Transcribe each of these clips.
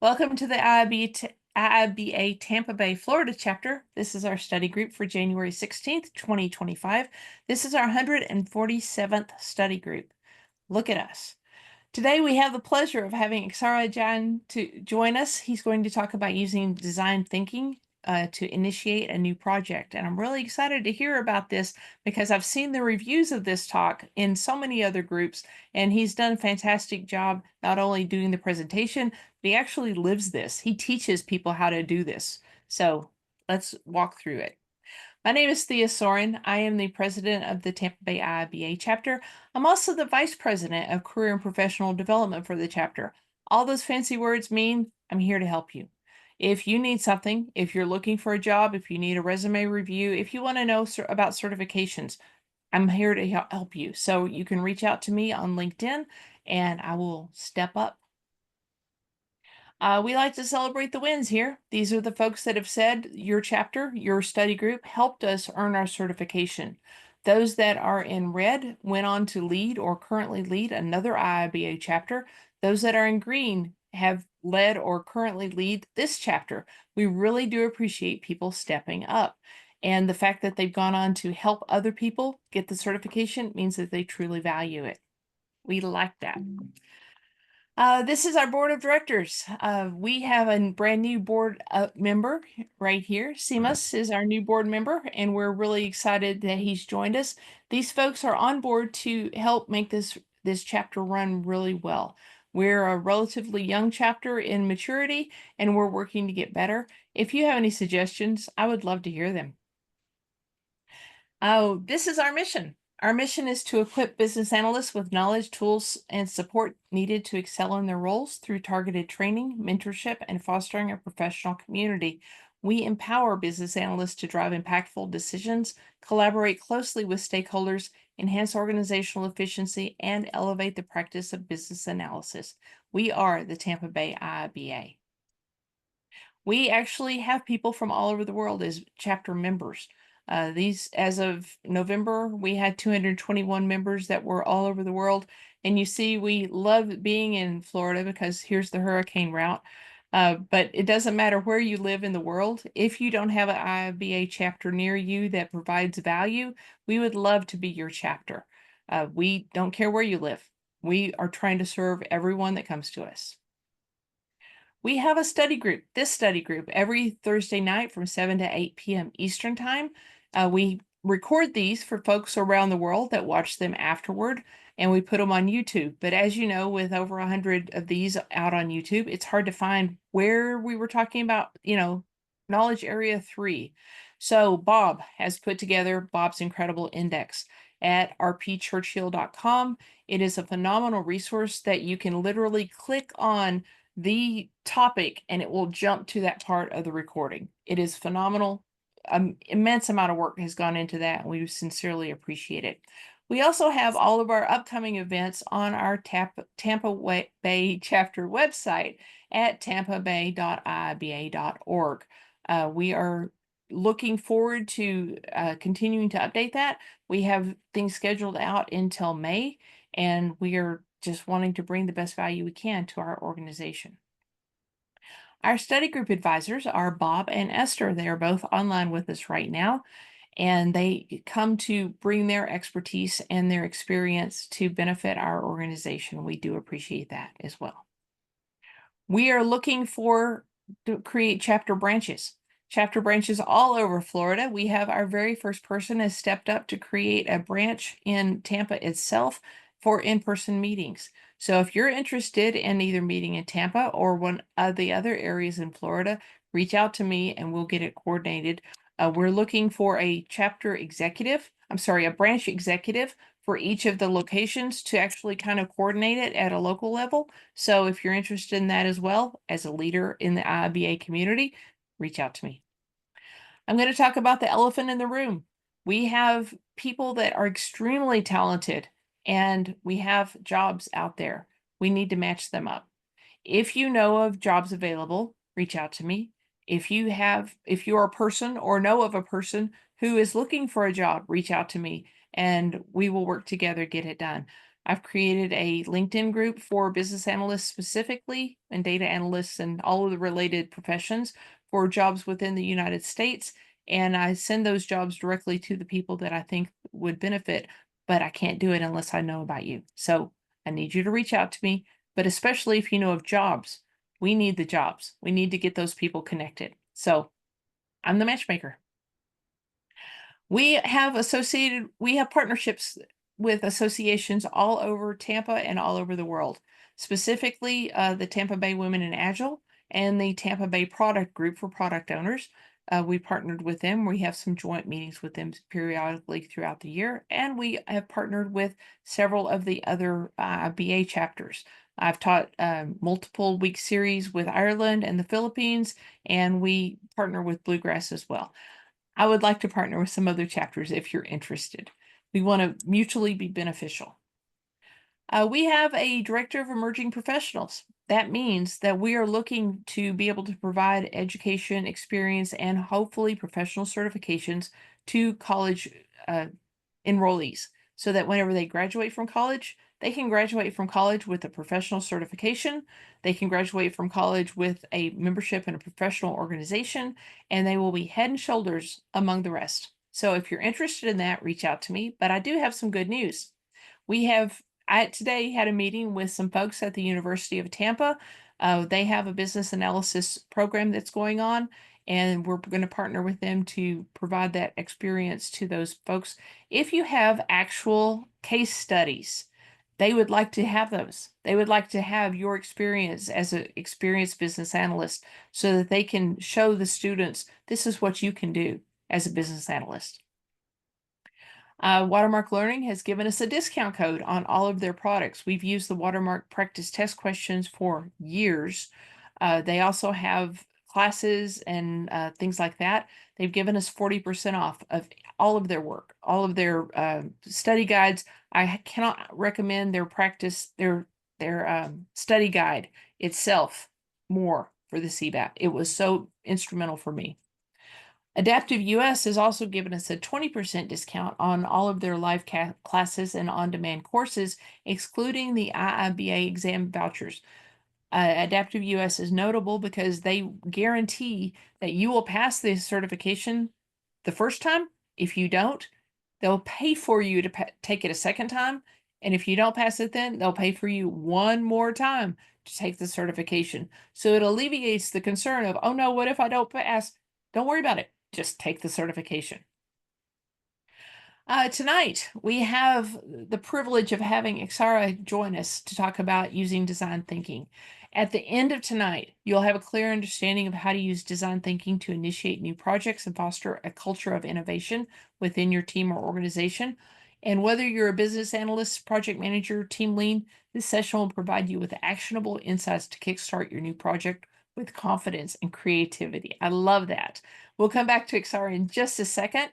Welcome to the IIBA Tampa Bay, Florida chapter. This is our study group for January 16th, 2025. This is our 147th study group. Look at us. Today we have the pleasure of having EksaraJayan to join us. He's going to talk about using design thinking to initiate a new project. And I'm really excited to hear about this because I've seen the reviews of this talk in so many other groups, and he's done a fantastic job not only doing the presentation, but he actually lives this. He teaches people how to do this. So let's walk through it. My name is Thea Soren. I am the president of the Tampa Bay IIBA chapter. I'm also the vice president of career and professional development for the chapter. All those fancy words mean I'm here to help you. If you need something, if you're looking for a job, if you need a resume review, if you want to know about certifications, I'm here to help you. So you can reach out to me on LinkedIn and I will step up. We like to celebrate the wins here. These are the folks that have said your chapter, your study group helped us earn our certification. Those that are in red went on to lead or currently lead another IIBA chapter. Those that are in green have led or currently lead this chapter. We really do appreciate people stepping up. And the fact that they've gone on to help other people get the certification means that they truly value it. We like that. This is our board of directors. We have a brand new board member right here. Seamus is our new board member, and we're really excited that he's joined us. These folks are on board to help make this chapter run really well. We're a relatively young chapter in maturity, and we're working to get better. If you have any suggestions, I would love to hear them. Oh, this is our mission. Our mission is to equip business analysts with knowledge, tools, and support needed to excel in their roles through targeted training, mentorship, and fostering a professional community. We empower business analysts to drive impactful decisions, collaborate closely with stakeholders, enhance organizational efficiency, and elevate the practice of business analysis. We are the Tampa Bay IIBA. We actually have people from all over the world as chapter members. As of November, we had 221 members that were all over the world. And you see, we love being in Florida because here's the hurricane route. But it doesn't matter where you live in the world. If you don't have an IIBA chapter near you that provides value, we would love to be your chapter. We don't care where you live. We are trying to serve everyone that comes to us. We have a study group, this study group, every Thursday night from 7 to 8 p.m. Eastern Time. We record these for folks around the world that watch them afterward, and we put them on YouTube. But as you know, with over 100 of these out on YouTube, it's hard to find where we were talking about, knowledge area 3. So Bob has put together Bob's Incredible Index at rpchurchill.com. It is a phenomenal resource that you can literally click on the topic and it will jump to that part of the recording. It is phenomenal. Immense amount of work has gone into that, and we sincerely appreciate it. We also have all of our upcoming events on our Tampa Bay chapter website at TampaBay.IIBA.org. We are looking forward to continuing to update that. We have things scheduled out until May, and we are just wanting to bring the best value we can to our organization. Our study group advisors are Bob and Esther. They are both online with us right now, and they come to bring their expertise and their experience to benefit our organization. We do appreciate that as well. We are looking to create chapter branches. Chapter branches all over Florida. We have our very first person has stepped up to create a branch in Tampa itself for in-person meetings. So if you're interested in either meeting in Tampa or one of the other areas in Florida, reach out to me and we'll get it coordinated. We're looking for a branch executive for each of the locations to actually kind of coordinate it at a local level. So if you're interested in that as well, as a leader in the IIBA community, reach out to me. I'm going to talk about the elephant in the room. We have people that are extremely talented, and we have jobs out there. We need to match them up. If you know of jobs available, reach out to me. If you're a person or know of a person who is looking for a job, reach out to me and we will work together to get it done. I've created a LinkedIn group for business analysts specifically and data analysts and all of the related professions for jobs within the United States. And I send those jobs directly to the people that I think would benefit, but I can't do it unless I know about you. So I need you to reach out to me, but especially if you know of jobs, we need the jobs. We need to get those people connected. So I'm the matchmaker. We have partnerships with associations all over Tampa and all over the world, specifically the Tampa Bay Women in Agile and the Tampa Bay Product Group for product owners. We partnered with them. We have some joint meetings with them periodically throughout the year, and we have partnered with several of the other IIBA chapters. I've taught multiple week series with Ireland and the Philippines, and we partner with Bluegrass as well. I would like to partner with some other chapters if you're interested. We want to mutually be beneficial. We have a director of emerging professionals. That means that we are looking to be able to provide education, experience, and hopefully professional certifications to college enrollees so that whenever they graduate from college, they can graduate from college with a professional certification. They can graduate from college with a membership in a professional organization, and they will be head and shoulders among the rest. So if you're interested in that, reach out to me. But I do have some good news. I today had a meeting with some folks at the University of Tampa. They have a business analysis program that's going on, and we're going to partner with them to provide that experience to those folks. If you have actual case studies, they would like to have those. They would like to have your experience as an experienced business analyst so that they can show the students this is what you can do as a business analyst. Watermark Learning has given us a discount code on all of their products. We've used the Watermark practice test questions for years. They also have classes and things like that. They've given us 40% off of all of their work, all of their study guides. I cannot recommend their study guide itself more for the CBAP. It was so instrumental for me. Adaptive US has also given us a 20% discount on all of their live classes and on-demand courses, excluding the IIBA exam vouchers. Adaptive US is notable because they guarantee that you will pass the certification the first time. If you don't, they'll pay for you to take it a second time. And if you don't pass it then, they'll pay for you one more time to take the certification. So it alleviates the concern of, oh no, what if I don't pass? Don't worry about it. Just take the certification. Tonight, we have the privilege of having Eksara join us to talk about using design thinking. At the end of tonight, you'll have a clear understanding of how to use design thinking to initiate new projects and foster a culture of innovation within your team or organization. And whether you're a business analyst, project manager, team lead, this session will provide you with actionable insights to kickstart your new project with confidence and creativity. I love that. We'll come back to Eksara in just a second.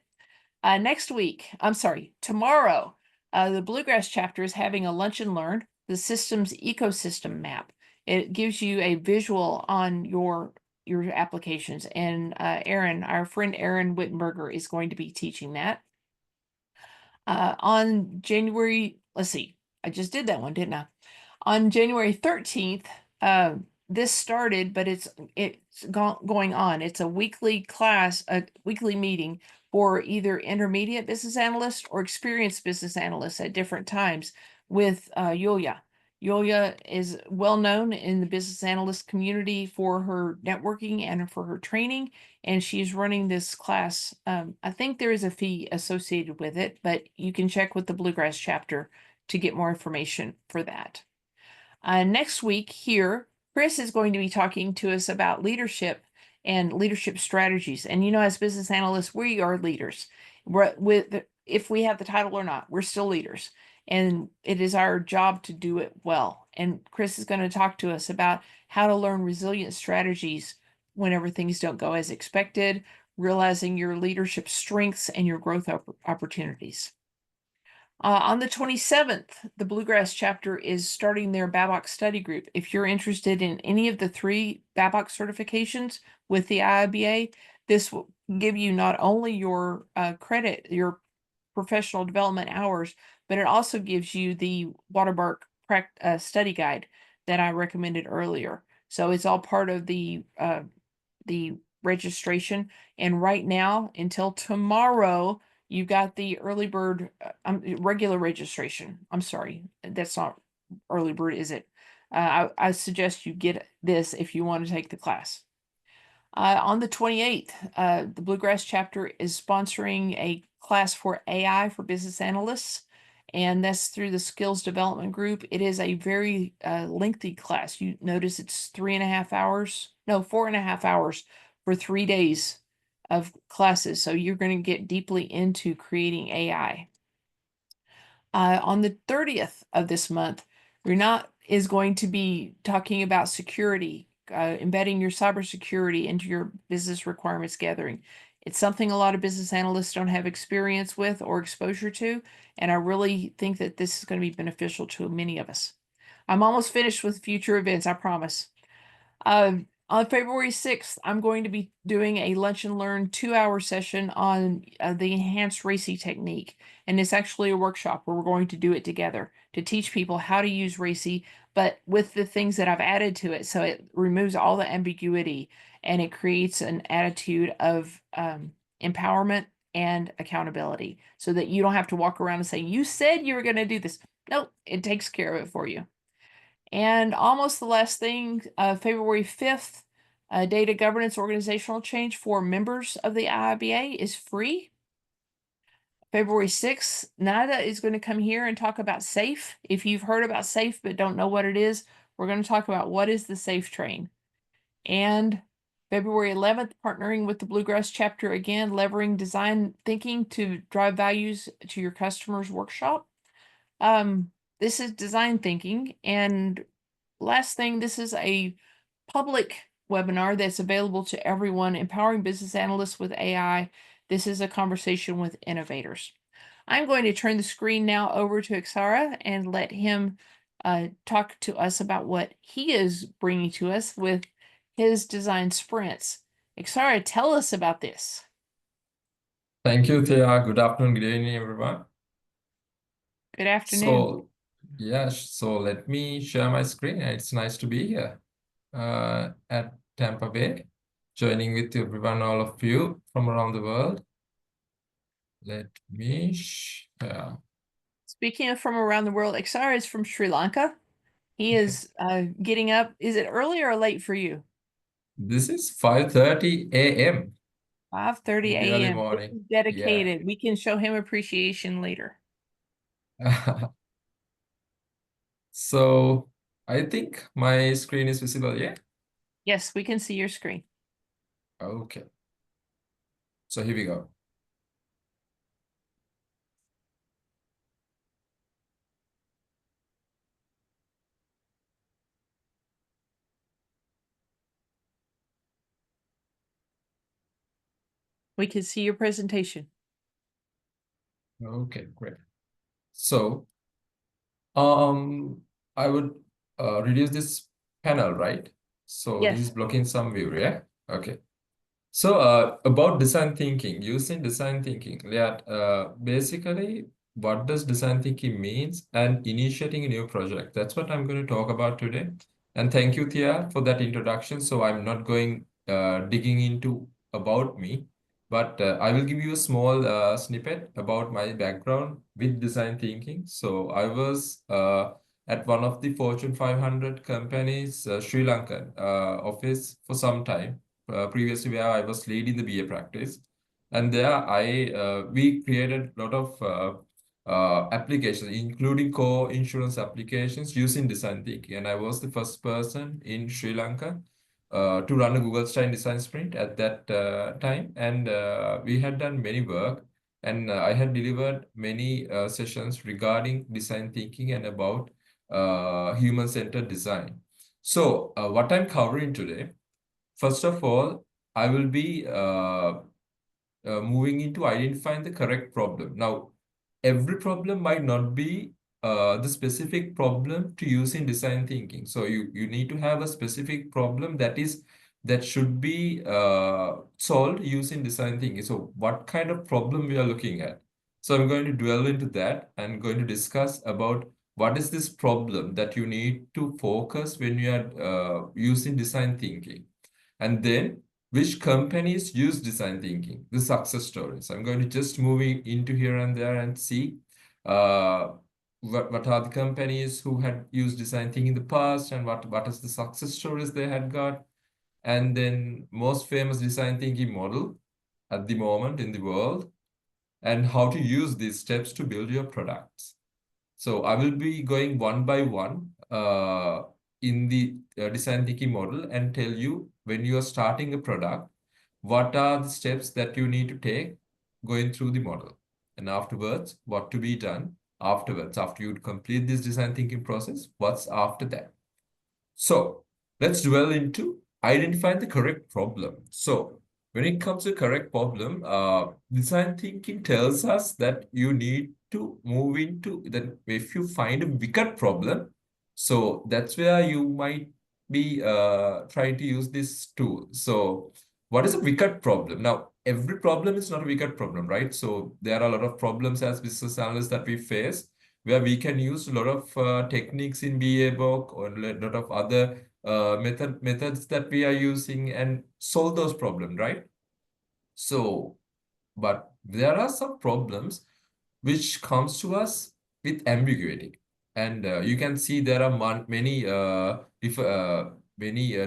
Tomorrow, the Bluegrass chapter is having a lunch and learn, the systems ecosystem map. It gives you a visual on your applications. And our friend Aaron Wittenberger is going to be teaching that. On January, let's see, I just did that one, didn't I? On January 13th, this started, but it's going on. It's a weekly class, a weekly meeting for either intermediate business analysts or experienced business analysts at different times with Yulia. Yulia is well known in the business analyst community for her networking and for her training, and she's running this class. I think there is a fee associated with it, but you can check with the Bluegrass chapter to get more information for that. Next week here, Chris is going to be talking to us about leadership and leadership strategies. And as business analysts, we are leaders. If we have the title or not, we're still leaders. And it is our job to do it well. And Chris is going to talk to us about how to learn resilient strategies whenever things don't go as expected, realizing your leadership strengths and your growth opportunities. On the 27th, the Bluegrass chapter is starting their BABOK study group. If you're interested in any of the 3 BABOK certifications with the IIBA, this will give you not only your credit, your professional development hours, but it also gives you the Watermark study guide that I recommended earlier. So it's all part of the registration. And right now, until tomorrow, you've got the early bird, regular registration. I'm sorry, that's not early bird, is it? I suggest you get this if you want to take the class. On the 28th, the Bluegrass chapter is sponsoring a class for AI for business analysts, and that's through the skills development group. It is a very lengthy class. You notice it's 3.5 hours, no, 4.5 hours for 3 days of classes. So you're going to get deeply into creating AI. On the 30th of this month, Renat is going to be talking about security, embedding your cybersecurity into your business requirements gathering. It's something a lot of business analysts don't have experience with or exposure to, and I really think that this is going to be beneficial to many of us. I'm almost finished with future events, I promise. On February 6th, I'm going to be doing a lunch and learn 2-hour session on the enhanced RACI technique. And it's actually a workshop where we're going to do it together to teach people how to use RACI, but with the things that I've added to it. So it removes all the ambiguity and it creates an attitude of empowerment and accountability so that you don't have to walk around and say, you said you were going to do this. Nope, it takes care of it for you. And almost the last thing, February 5th, data governance organizational change for members of the IIBA is free. February 6th, Nida is going to come here and talk about SAFE. If you've heard about SAFE but don't know what it is, we're going to talk about what is the SAFE train. And February 11th, partnering with the Bluegrass chapter again, leveraging design thinking to drive values to your customers workshop. This is design thinking. And last thing, this is a public webinar that's available to everyone, empowering business analysts with AI. This is a conversation with innovators. I'm going to turn the screen now over to Eksara and let him talk to us about what he is bringing to us with his design sprints. Eksara, tell us about this. Thank you, Thea. Good afternoon, good evening, everyone. Good afternoon. So, yes, so let me share my screen. It's nice to be here at Tampa Bay, joining with everyone, all of you from around the world. Let me share. Speaking of from around the world, Eksara is from Sri Lanka. He is getting up. Is it early or late for you? This is 5:30 a.m. 5:30 in the early a.m. morning. Dedicated. We can show him appreciation later. Yeah. So I think my screen is visible, yeah? Yes, we can see your screen. Okay. So here we go. We can see your presentation. Okay, great. So I would reduce this panel, right? So this is Yes. blocking some view, yeah? Okay. So about design thinking, using design thinking, basically what does design thinking means and initiating a new project. That's what I'm going to talk about today. And thank you, Thea, for that introduction. So I'm not going digging into about me, but I will give you a small snippet about my background with design thinking. So I was at one of the Fortune 500 companies, Sri Lankan office for some time. Previously where I was leading the BA practice. And there we created a lot of applications, including core insurance applications using design thinking. And I was the first person in Sri Lanka to run a Google Stein design sprint at that time. And we had done many work. And I had delivered many sessions regarding design thinking and about human-centered design. So what I'm covering today, first of all, I will be moving into identifying the correct problem. Now, every problem might not be the specific problem to use in design thinking. So you need to have a specific problem that should be solved using design thinking. So what kind of problem we are looking at? So I'm going to dwell into that and going to discuss about what is this problem that you need to focus when you are using design thinking. And then which companies use design thinking, the success stories. I'm going to just move into here and there and see uh, what are the companies who had used design thinking in the past and what is the success stories they had got. And then most famous design thinking model at the moment in the world and how to use these steps to build your products. So I will be going one by one in the design thinking model and tell you when you are starting a product, what are the steps that you need to take going through the model. And afterwards, what to be done afterwards, after you complete this design thinking process, what's after that. So let's dwell into identifying the correct problem. So when it comes to correct problem, design thinking tells us that you need to move into that if you find a wicked problem, so that's where you might be trying to use this tool. So what is a wicked problem? Now, every problem is not a wicked problem, right? So there are a lot of problems as business analysts that we face where we can use a lot of techniques in BABOK or a lot of other methods that we are using and solve those problems, right? So, but there are some problems which comes to us with ambiguity. And you can see there are many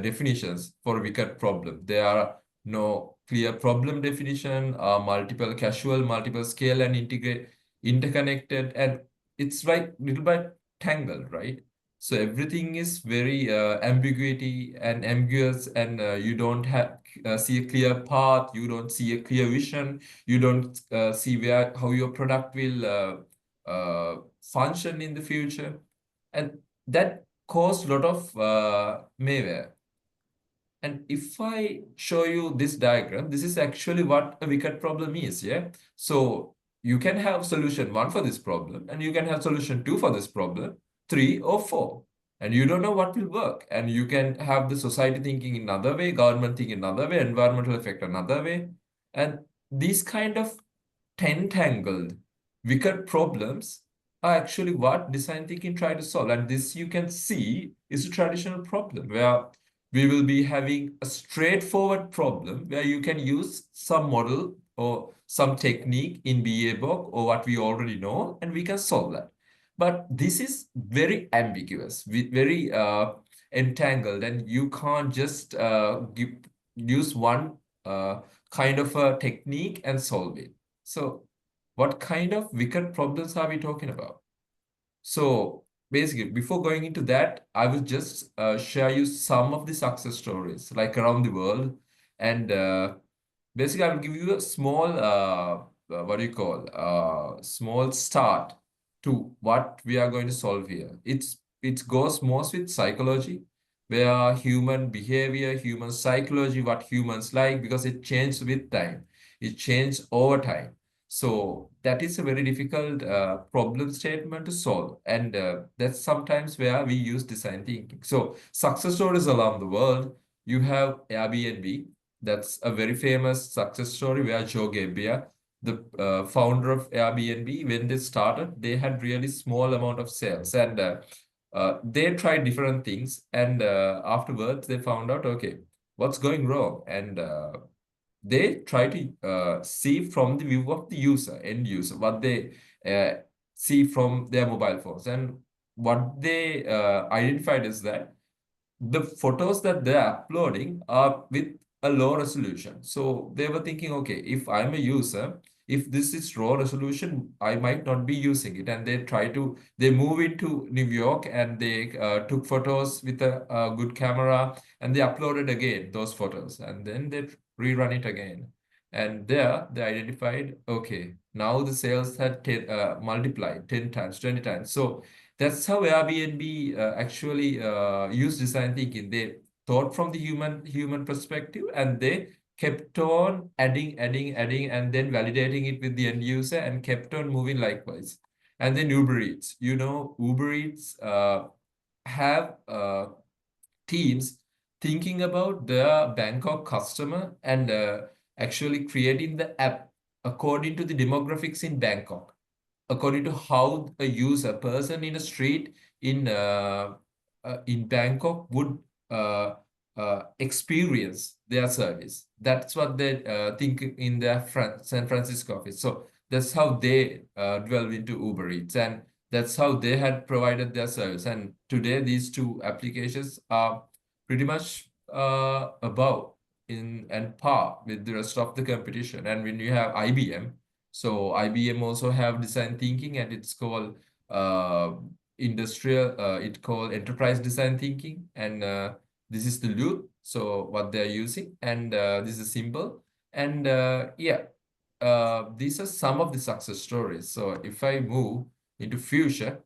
definitions for a wicked problem. There are no clear problem definition, multiple casual, multiple scale, and interconnected, and it's like little bit tangled, right? So everything is very ambiguity and ambiguous, and you don't have see a clear path. You don't see a clear vision. You don't see where how your product will function in the future, and that caused a lot of mayweather. And if I show you this diagram, this is actually what a wicked problem is, yeah? So you can have solution 1 for this problem, and you can have solution 2 for this problem, 3 or 4. And you don't know what will work. And you can have the society thinking in another way, government thinking another way, environmental effect another way. And these kind of entangled, wicked problems are actually what design thinking try to solve. And this you can see is a traditional problem where we will be having a straightforward problem where you can use some model or some technique in BABOK or what we already know, and we can solve that. But this is very ambiguous, very entangled, and you can't just use one kind of a technique and solve it. So what kind of wicked problems are we talking about? So basically, before going into that, I will just share you some of the success stories like around the world. And basically, I will give you a small, what do you call, small start to what we are going to solve here. It goes most with psychology, where human behavior, human psychology, what humans like, because it changes with time. It changes over time. So that is a very difficult problem statement to solve. And that's sometimes where we use design thinking. So success stories around the world, you have Airbnb. That's a very famous success story where Joe Gebbia, the founder of Airbnb, when they started, they had really small amount of sales. And they tried different things. And afterwards, they found out, okay, what's going wrong? And they try to see from the view of the user, end user, what they uh, see from their mobile phones. And what they identified is that the photos that they're uploading are with a low resolution. So they were thinking, okay, if I'm a user, if this is raw resolution, I might not be using it. And they move into New York and they took photos with a good camera and they uploaded again those photos and then they rerun it again. And there they identified, okay, now the sales had multiplied 10 times, 20 times. So that's how Airbnb actually used design thinking. They thought from the human perspective, and they kept on adding, and then validating it with the end user, and kept on moving likewise. And then Uber Eats. You know, Uber Eats have teams thinking about their Bangkok customer and actually creating the app according to the demographics in Bangkok, according to how a person in a street in Bangkok would uh, experience their service. That's what they think in their San Francisco office. So that's how they delve into Uber Eats, and that's how they had provided their service. And today, these two applications are pretty much above in and par with the rest of the competition. And when you have IBM, so IBM also have design thinking, and it's called it called enterprise design thinking, and this is the loop. So what they're using, and this is a symbol, and yeah, these are some of the success stories. So if I move into future,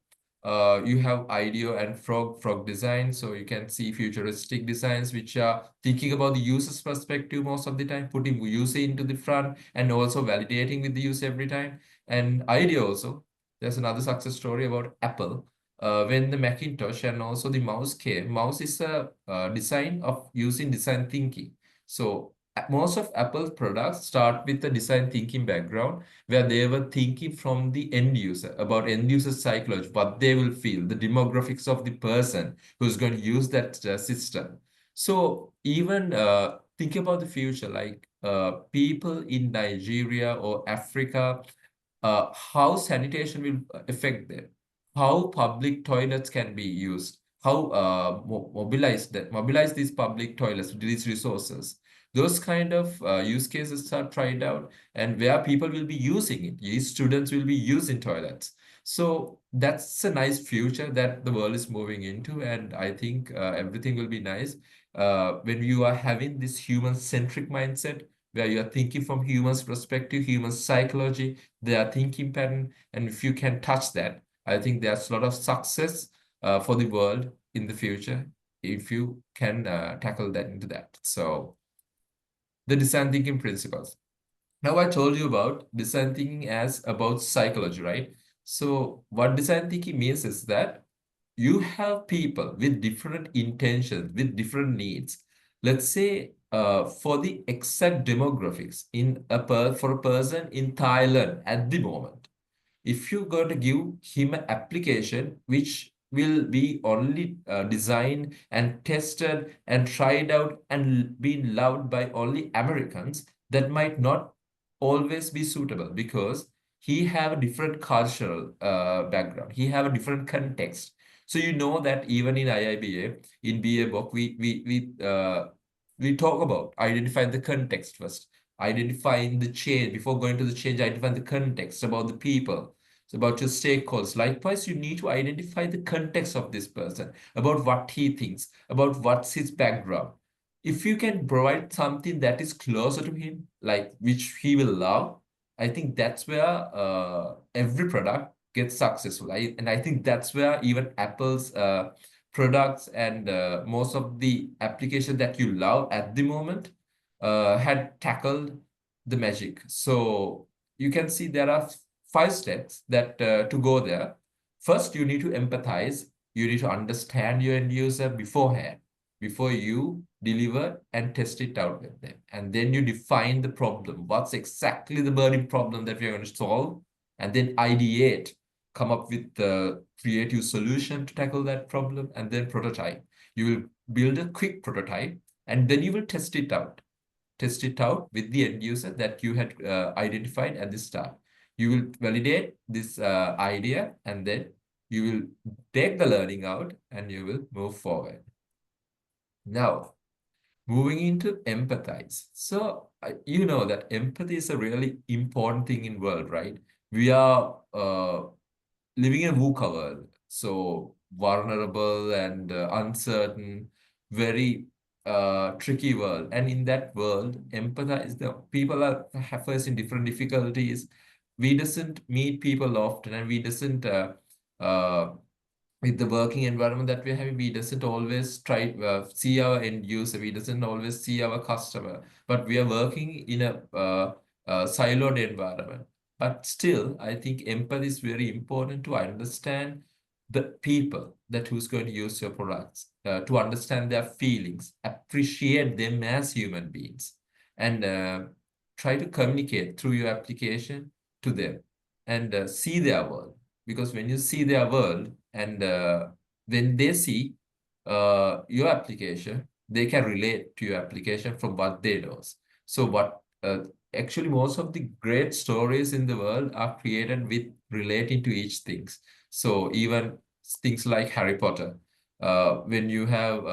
you have IDEO and frog design. So you can see futuristic designs which are thinking about the user's perspective most of the time, putting user into the front and also validating with the user every time. And IDEO also, there's another success story about Apple. When the Macintosh and also the mouse came, mouse is a design of using design thinking. So most of Apple's products start with the design thinking background, where they were thinking from the end user, about end user psychology, what they will feel, the demographics of the person who's going to use that system. So even think about the future, like people in Nigeria or Africa, how sanitation will affect them, how public toilets can be used, how mobilize these public toilets, these resources. Those kind of use cases are tried out, and where people will be using it. These students will be using toilets. So that's a nice future that the world is moving into, and I think everything will be nice when you are having this human-centric mindset, where you are thinking from humans' perspective, human psychology, their thinking pattern, and if you can touch that, I think there's a lot of success for the world in the future if you can tackle that into that. So the design thinking principles. Now I told you about design thinking as about psychology, right? So what design thinking means is that you have people with different intentions, with different needs. Let's say for the exact demographics for a person in Thailand at the moment, if you're going to give him an application which will be only designed and tested and tried out and be loved by only Americans, that might not always be suitable, because he have a different cultural background. He have a different context. So you know that even in IIBA, in BABOK, we talk about identifying the context first, identifying the change. Before going to the change, identifying the context about the people. It's about your stakeholders. Likewise, you need to identify the context of this person, about what he thinks, about what's his background. If you can provide something that is closer to him, like which he will love, I think that's where every product gets successful. And I think that's where even Apple's products and most of the applications that you love at the moment had tackled the magic. So you can see there are 5 steps that to go there. First, you need to empathize. You need to understand your end user beforehand, before you deliver and test it out with them. And then you define the problem. What's exactly the burning problem that we're going to solve? And then ideate, come up with the creative solution to tackle that problem, and then prototype. You will build a quick prototype, and then you will test it out. Test it out with the end user that you had identified at the start. You will validate this idea, and then you will take the learning out and you will move forward. Now, moving into empathize. So you know that empathy is a really important thing in world, right? We are living in a VUCA world, so vulnerable and uncertain, very tricky world. And in that world, empathize. The people are facing different difficulties. We doesn't meet people often, and we doesn't uh, with the working environment that we're having, we doesn't always try see our end user, we doesn't always see our customer, but we are working in a siloed environment. But still, I think empathy is very important to understand the people that who's going to use your products, to understand their feelings, appreciate them as human beings, and try to communicate through your application to them and see their world. Because when you see their world and when they see your application, they can relate to your application from what they know. So what actually most of the great stories in the world are created with relating to each things. So even things like Harry Potter, when you have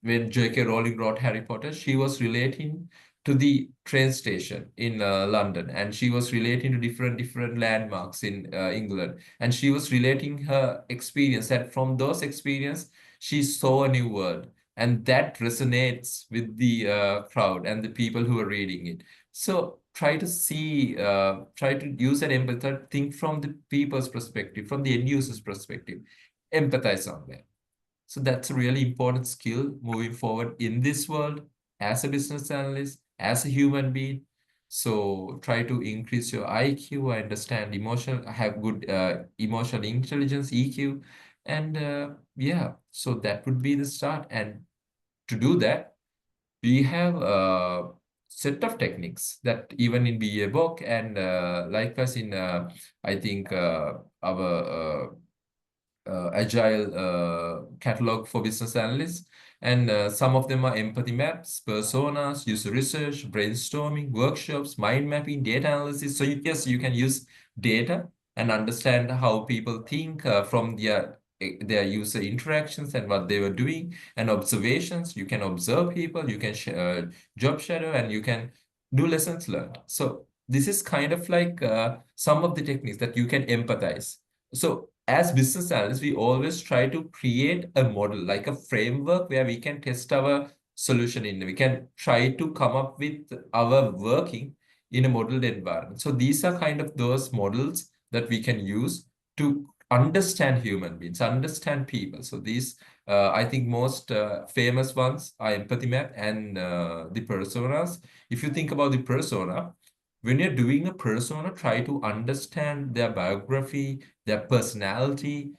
when J.K. Rowling wrote Harry Potter, she was relating to the train station in London, and she was relating to different landmarks in England, and she was relating her experience, and from those experience she saw a new world, and that resonates with the crowd and the people who are reading it. So try to see, try to use an empathy, think from the people's perspective, from the end user's perspective, empathize on that. So that's a really important skill moving forward in this world as a business analyst, as a human being. So try to increase your IQ, understand emotional, have good emotional intelligence, EQ. And yeah, so that would be the start. And to do that, we have a set of techniques that even in BABOK and likewise in, I think, our agile catalog for business analysts. And some of them are empathy maps, personas, user research, brainstorming, workshops, mind mapping, data analysis. So yes, you can use data and understand how people think from their user interactions and what they were doing, and observations. You can observe people, you can job shadow, and you can do lessons learned. So this is kind of like some of the techniques that you can empathize. So as business analysts, we always try to create a model, like a framework where we can test our solution in. We can try to come up with our working in a modeled environment. So these are kind of those models that we can use to understand human beings, understand people. So these, I think most famous ones are empathy map and the personas. If you think about the persona, when you're doing a persona, try to understand their biography, their personality,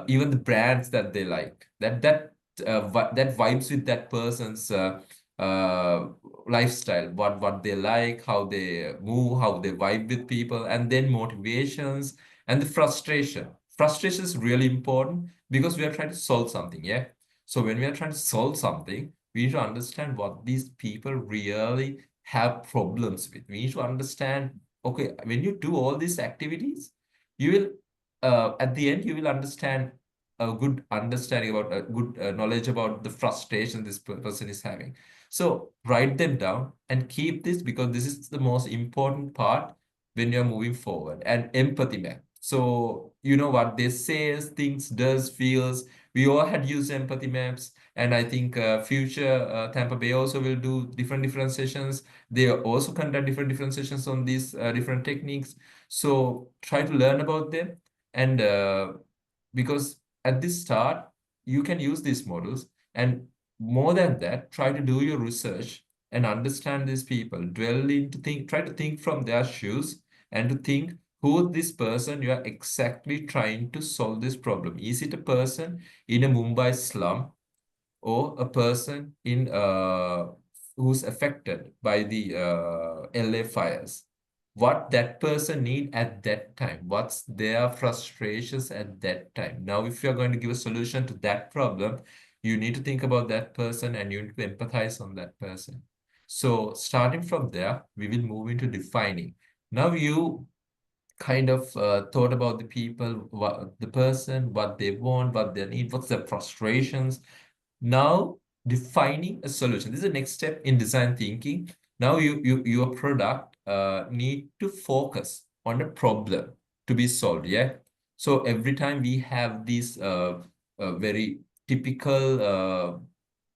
even the brands that they like. That vibes with that person's lifestyle, what they like, how they move, how they vibe with people, and then motivations and the frustration. Frustration is really important because we are trying to solve something, yeah? So when we are trying to solve something, we need to understand what these people really have problems with. We need to understand, okay, when you do all these activities, you will, at the end, you will understand a good understanding about a good knowledge about the frustration this person is having. So write them down and keep this, because this is the most important part when you're moving forward. And empathy map. So you know what they says, thinks, does, feels. We all had used empathy maps, and I think future Tampa Bay also will do different sessions. They also conduct different sessions on these different techniques. So try to learn about them, and because at this start you can use these models, and more than that, try to do your research and understand these people, dwell into think, try to think from their shoes, and to think who this person you are exactly trying to solve this problem. Is it a person in a Mumbai slum, or a person in who's affected by the LA fires? What that person need at that time? What's their frustrations at that time? Now, if you're going to give a solution to that problem, you need to think about that person and you need to empathize on that person. So starting from there, we will move into defining. Now you kind of thought about the people, what the person, what they want, what they need, what's their frustrations. Now defining a solution. This is the next step in design thinking. Now your product need to focus on a problem to be solved. Yeah. So every time we have these very typical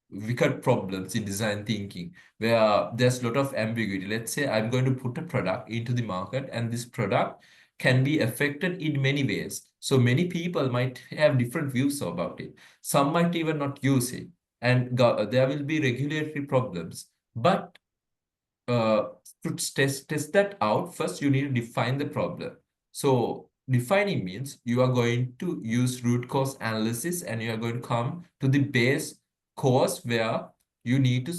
wicked problems in design thinking where there's a lot of ambiguity. Let's say I'm going to put a product into the market, and this product can be affected in many ways. So many people might have different views about it. Some might even not use it, and there will be regulatory problems. But to test that out, first you need to define the problem. So defining means you are going to use root cause analysis, and you are going to come to the base cause where you need to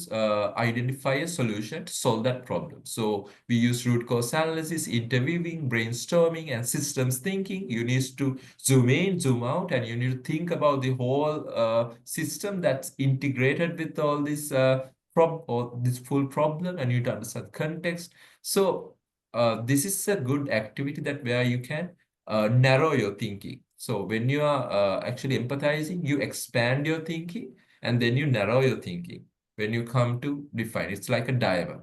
identify a solution to solve that problem. So we use root cause analysis, interviewing, brainstorming, and systems thinking. You need to zoom in, zoom out, and you need to think about the whole system that's integrated with all this this full problem, and you need to understand context. So this is a good activity that where you can narrow your thinking. So when you are actually empathizing, you expand your thinking and then you narrow your thinking. When you come to define, it's like a diamond.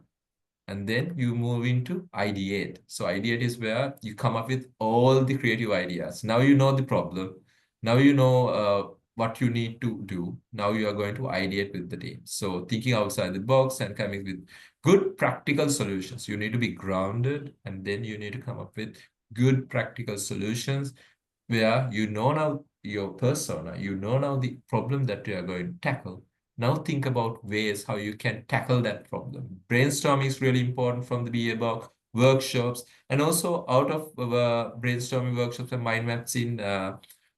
And then you move into ideate. So ideate is where you come up with all the creative ideas. Now you know the problem. Now you know what you need to do. Now you are going to ideate with the team. So thinking outside the box and coming with good practical solutions. You need to be grounded, and then you need to come up with good practical solutions where you know now your persona, you know now the problem that you are going to tackle. Now think about ways how you can tackle that problem. Brainstorming is really important from the BABOK workshops, and also out of brainstorming workshops and mind maps in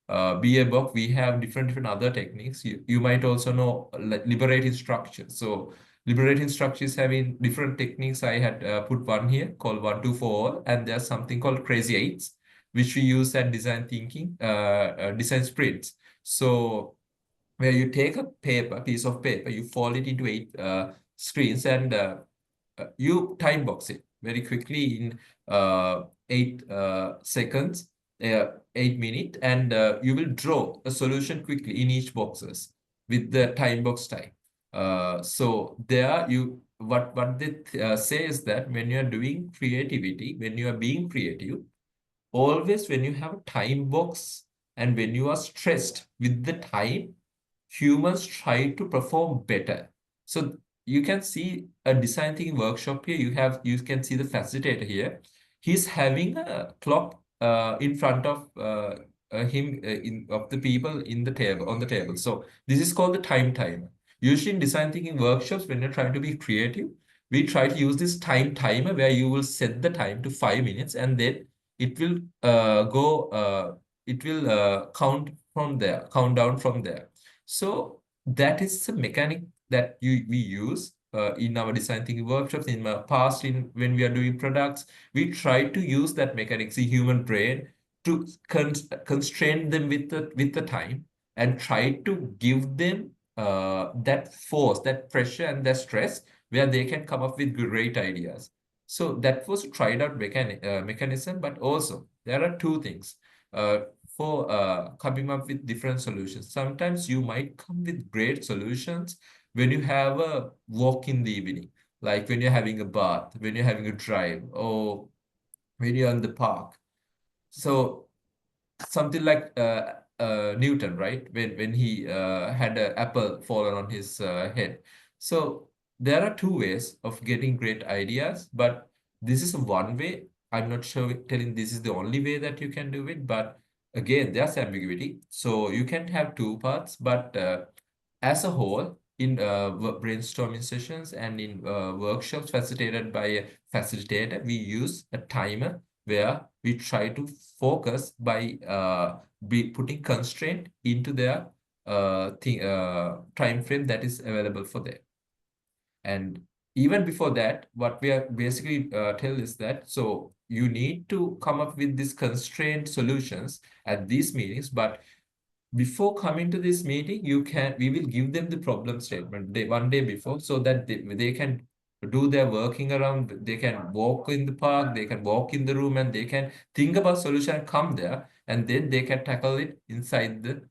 BABOK, we have different other techniques. You might also know like liberating structure. So liberating structures having different techniques. I had put one here called 1, 2, 4, and there's something called Crazy Eights, which we use at design thinking, design sprints. So where you take a piece of paper, you fold it into 8 screens, and you time box it very quickly in 8 seconds, 8 minutes, and you will draw a solution quickly in each boxes with the time box time. So there you what they say is that when you are doing creativity, when you are being creative, always when you have a time box and when you are stressed with the time, humans try to perform better. So you can see a design thinking workshop here. You can see the facilitator here. He's having a clock in front of him in of the people in the table on the table. So this is called the time timer. Usually in design thinking workshops, when you're trying to be creative, we try to use this time timer where you will set the time to 5 minutes, and then it will count down from there. So that is a mechanic that we use in our design thinking workshops. In my past, when we are doing products, we try to use that mechanics, the human brain, to constrain them with the time, and try to give them that force, that pressure, and that stress where they can come up with great ideas. So that was tried out mechanism, but also there are two things for coming up with different solutions. Sometimes you might come with great solutions when you have a walk in the evening, like when you're having a bath, when you're having a drive, or when you're in the park. So something like Newton, right? When he had an apple fallen on his head. So there are two ways of getting great ideas, but this is one way. I'm not sure telling this is the only way that you can do it, but again, there's ambiguity. So you can have two paths, but as a whole, in brainstorming sessions and in workshops facilitated by a facilitator, we use a timer where we try to focus by be putting constraint into their time frame that is available for them. And even before that, what we are basically tell is that, so you need to come up with these constrained solutions at these meetings, but before coming to this meeting, we will give them the problem statement one day before, so that they can do their working around, they can walk in the park, they can walk in the room, and they can think about solution and come there, and then they can tackle it inside the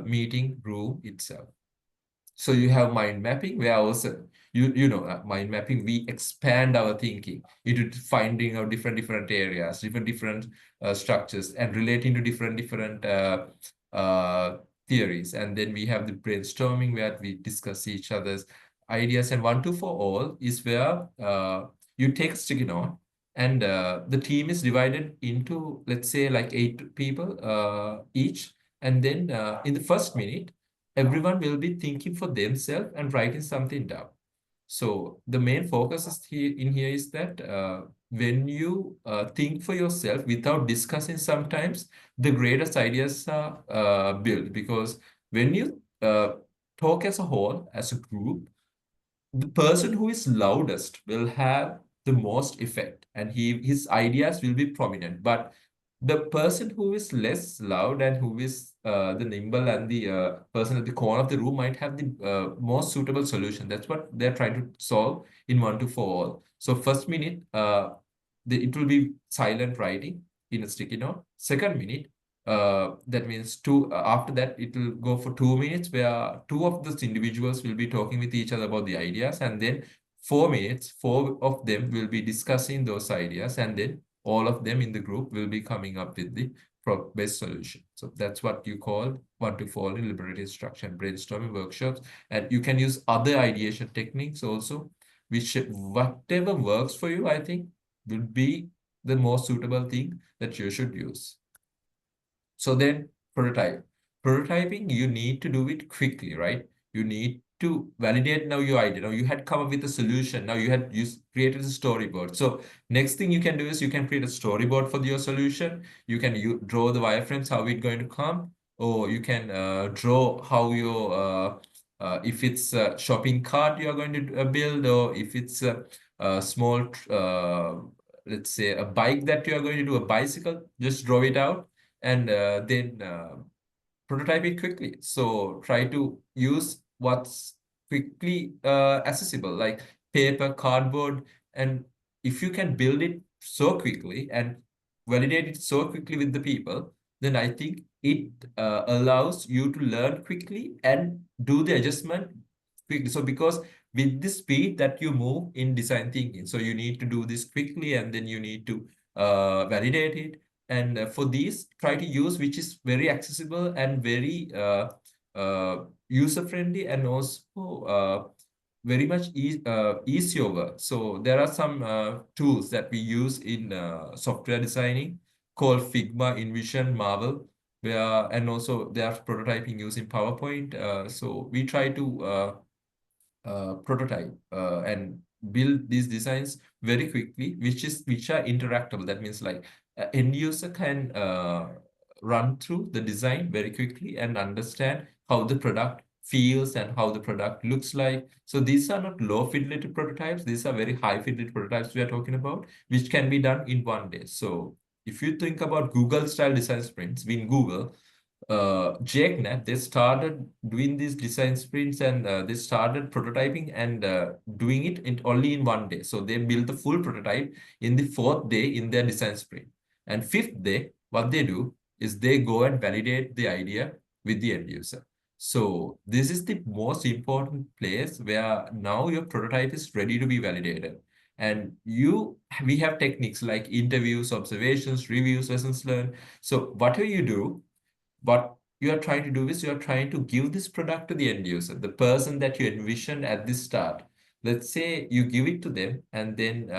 meeting room itself. So you have mind mapping, where also mind mapping, we expand our thinking into finding out different areas, different structures, and relating to different theories. And then we have the brainstorming, where we discuss each other's ideas. And 1, 2, 4 all is where you take a sticky note, and the team is divided into, let's say, like 8 people each. And then in the first minute, everyone will be thinking for themselves and writing something down. So the main focus is here is that when you think for yourself without discussing, sometimes the greatest ideas are built, because when you talk as a whole, as a group, the person who is loudest will have the most effect, and his ideas will be prominent. But the person who is less loud and who is the nimble and the person at the corner of the room might have the most suitable solution. That's what they're trying to solve in one to four all. So first minute, it will be silent writing in a sticky note. Second minute, that means after that it will go for 2 minutes where two of those individuals will be talking with each other about the ideas, and then 4 minutes, four of them will be discussing those ideas, and then all of them in the group will be coming up with the best solution. So that's what you call one to four in liberated instruction brainstorming workshops. And you can use other ideation techniques also, which whatever works for you, I think will be the most suitable thing that you should use. So then prototype. Prototyping, you need to do it quickly, right? You need to validate now your idea. Now you had come up with a solution. Now you created a storyboard. So next thing you can do is you can create a storyboard for your solution. You can draw the wireframes, how it's going to come, or you can draw how your if it's a shopping cart you are going to build, or if it's a small let's say a bike that you are going to do, a bicycle, just draw it out and then prototype it quickly. So try to use what's quickly accessible, like paper, cardboard, and if you can build it so quickly and validate it so quickly with the people, then I think it allows you to learn quickly and do the adjustment quickly. So because with the speed that you move in design thinking, so you need to do this quickly and then you need to validate it. And for these, try to use which is very accessible and very user-friendly, and also very much easy over. So there are some tools that we use in software designing called Figma, InVision, Marvel, and also they are prototyping using PowerPoint. So we try to prototype and build these designs very quickly, which are interactable. That means like end user can run through the design very quickly and understand how the product feels and how the product looks like. So these are not low fidelity prototypes. These are very high fidelity prototypes we are talking about, which can be done in one day. So if you think about Google style design sprints, in Google, JNet, they started doing these design sprints, and they started prototyping and doing it only in one day. So they built the full prototype in the fourth day in their design sprint. And fifth day, what they do is they go and validate the idea with the end user. So this is the most important place where now your prototype is ready to be validated. And we have techniques like interviews, observations, reviews, lessons learned. So whatever you do, what you are trying to do is you are trying to give this product to the end user, the person that you envisioned at the start. Let's say you give it to them, and then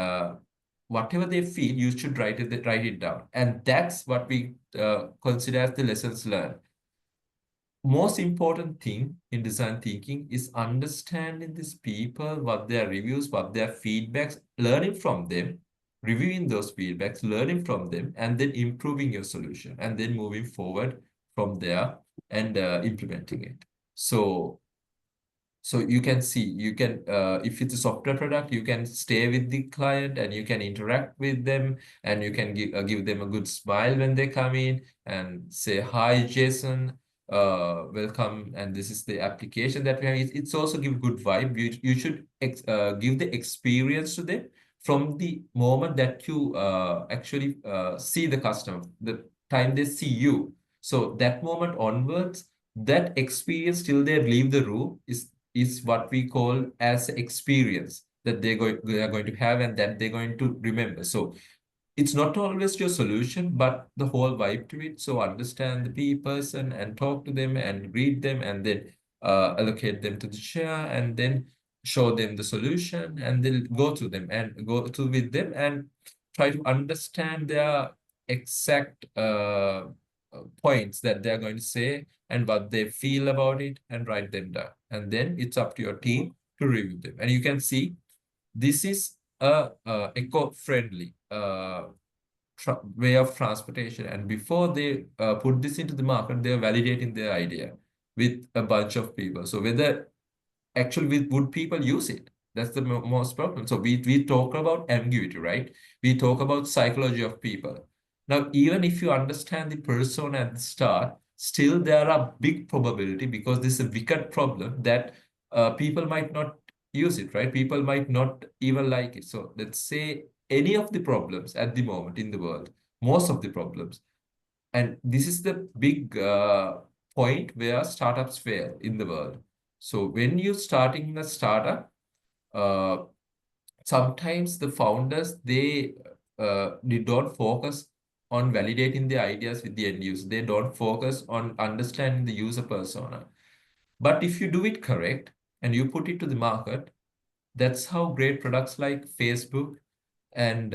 whatever they feel, you should write it down. And that's what we consider as the lessons learned. Most important thing in design thinking is understanding these people, what their reviews, what their feedbacks, learning from them, reviewing those feedbacks, learning from them, and then improving your solution, and then moving forward from there and implementing it. So you can see, if it's a software product, you can stay with the client and you can interact with them, and you can give them a good smile when they come in and say, "Hi, Jason, welcome. And this is the application that we have." It's also give good vibe. You should give the experience to them from the moment that you actually see the customer, the time they see you. So that moment onwards, that experience till they leave the room is what we call as experience that they are going to have and that they're going to remember. So it's not always your solution, but the whole vibe to it. So understand the person and talk to them and greet them, and then allocate them to the chair, and then show them the solution, and then go to them and go to with them and try to understand their exact points that they're going to say and what they feel about it, and write them down. And then it's up to your team to review them. And you can see this is a eco-friendly way of transportation. And before they put this into the market, they're validating their idea with a bunch of people. So whether actually would people use it? That's the most problem. So we talk about ambiguity, right? We talk about psychology of people. Now, even if you understand the persona at the start, still there are big probability because this is a wicked problem that people might not use it, right? People might not even like it. So let's say any of the problems at the moment in the world, most of the problems, and this is the big point where startups fail in the world. So when you're starting a startup, uh, sometimes the founders they don't focus on validating the ideas with the end user. They don't focus on understanding the user persona. But if you do it correct and you put it to the market, that's how great products like Facebook and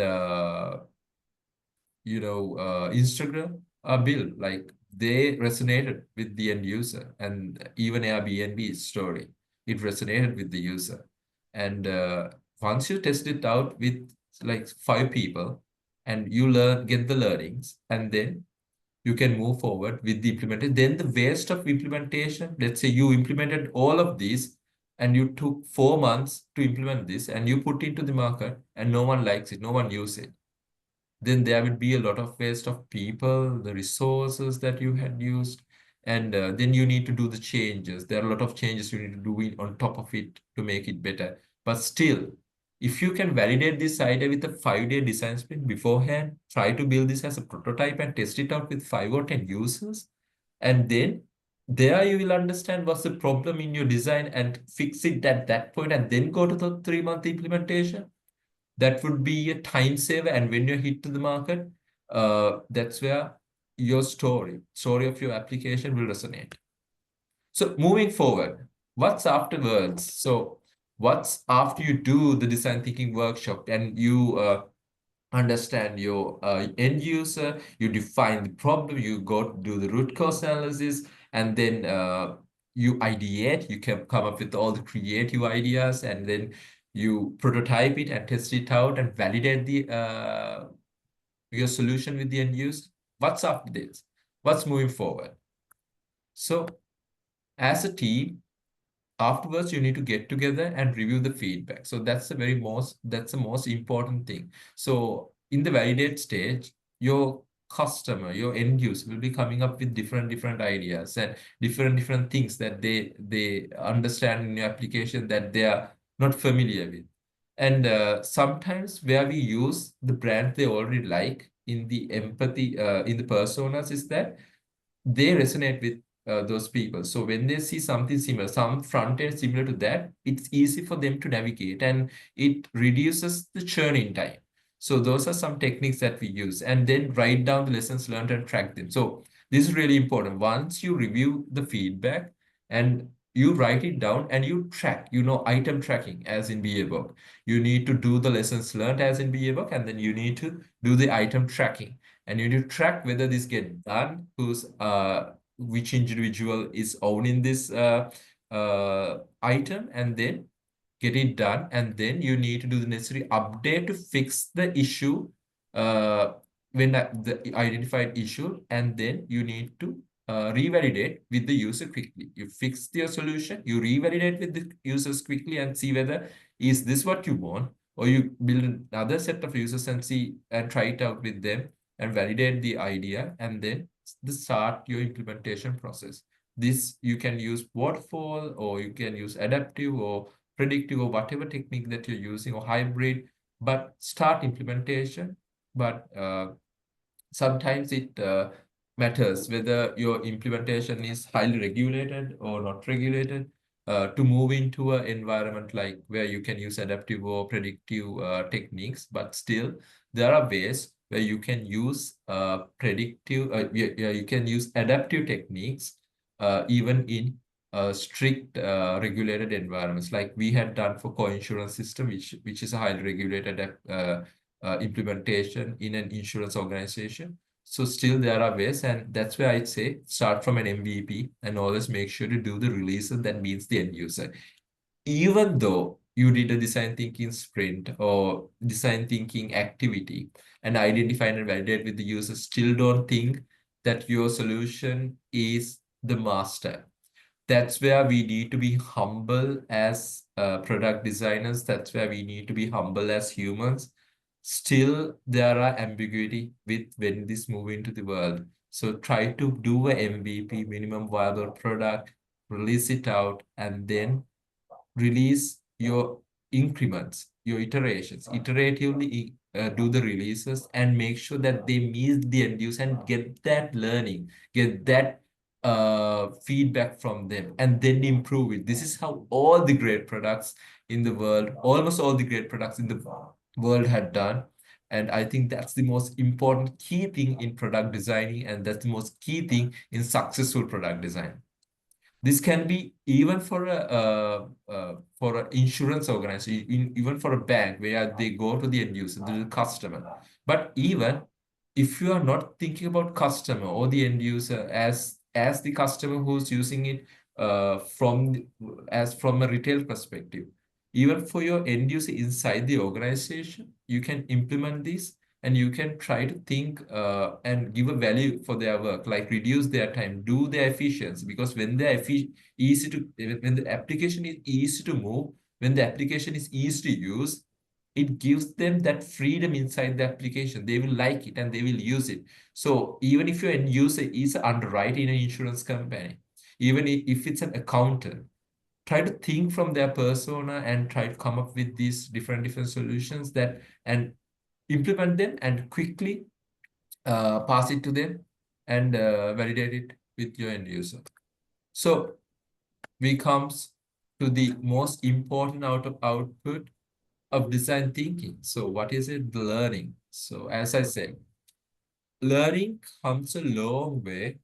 Instagram are built. Like they resonated with the end user, and even Airbnb's story, it resonated with the user. And once you test it out with like 5 people, and you get the learnings, and then you can move forward with the implementation. Then the waste of implementation, let's say you implemented all of these and you took 4 months to implement this and you put it into the market and no one likes it, no one uses it, then there would be a lot of waste of people, the resources that you had used, and then you need to do the changes. There are a lot of changes you need to do on top of it to make it better. But still, if you can validate this idea with a 5-day design sprint beforehand, try to build this as a prototype and test it out with 5 or 10 users, and then there you will understand what's the problem in your design and fix it at that point, and then go to the 3-month implementation. That would be a time saver. And when you hit to the market, that's where your story of your application will resonate. So moving forward, what's afterwards? So what's after you do the design thinking workshop and you understand your end user, you define the problem, you go do the root cause analysis, and then you ideate, you can come up with all the creative ideas, and then you prototype it and test it out and validate the your solution with the end user. What's after this? What's moving forward? So as a team, afterwards you need to get together and review the feedback. So that's the most important thing. So in the validate stage, your customer, your end user will be coming up with different ideas and different things that they understand in your application that they are not familiar with. And sometimes where we use the brand they already like in the empathy in the personas is that they resonate with those people. So when they see something similar, some front end similar to that, it's easy for them to navigate and it reduces the churning time. So those are some techniques that we use, and then write down the lessons learned and track them. So this is really important. Once you review the feedback and you write it down and you track, item tracking as in BABOK. You need to do the lessons learned as in BABOK, and then you need to do the item tracking. And you need to track whether this get done, which individual is owning this item, and then get it done. And then you need to do the necessary update to fix the issue uh, when the identified issue, and then you need to revalidate with the user quickly. You fix your solution, you revalidate with the users quickly and see whether is this what you want, or you build another set of users and see and try it out with them and validate the idea, and then start your implementation process. This you can use waterfall, or you can use adaptive or predictive, or whatever technique that you're using, or hybrid, but start implementation. But sometimes it matters whether your implementation is highly regulated or not regulated, to move into an environment like where you can use adaptive or predictive techniques. But still, there are ways where you can use you can use adaptive techniques even in strict regulated environments, like we had done for co-insurance system, which is a highly regulated implementation in an insurance organization. So still there are ways, and that's where I'd say start from an MVP and always make sure to do the releases that meets the end user. Even though you did a design thinking sprint or design thinking activity and identify and validate with the user, still don't think that your solution is the master. That's where we need to be humble as product designers. That's where we need to be humble as humans. Still, there are ambiguity with when this move into the world. So try to do a MVP, minimum viable product, release it out, and then release your increments, your iterations, iteratively do the releases and make sure that they meet the end user and get that learning, get that feedback from them, and then improve it. This is how all the great products in the world, almost all the great products in the world had done. And I think that's the most important key thing in product designing, and that's the most key thing in successful product design. This can be even for an insurance organization, even for a bank where they go to the end user, the customer. But even if you are not thinking about customer or the end user as the customer who's using it from a retail perspective, even for your end user inside the organization, you can implement this and you can try to think and give a value for their work, like reduce their time, do their efficiency, because when when the application is easy to move, when the application is easy to use, it gives them that freedom inside the application. They will like it and they will use it. So even if your end user is an underwriter in an insurance company, even if it's an accountant, try to think from their persona and try to come up with these different solutions that and implement them and quickly pass it to them and validate it with your end user. So we comes to the most important output of design thinking. So what is it? The learning. So as I said, learning comes a long way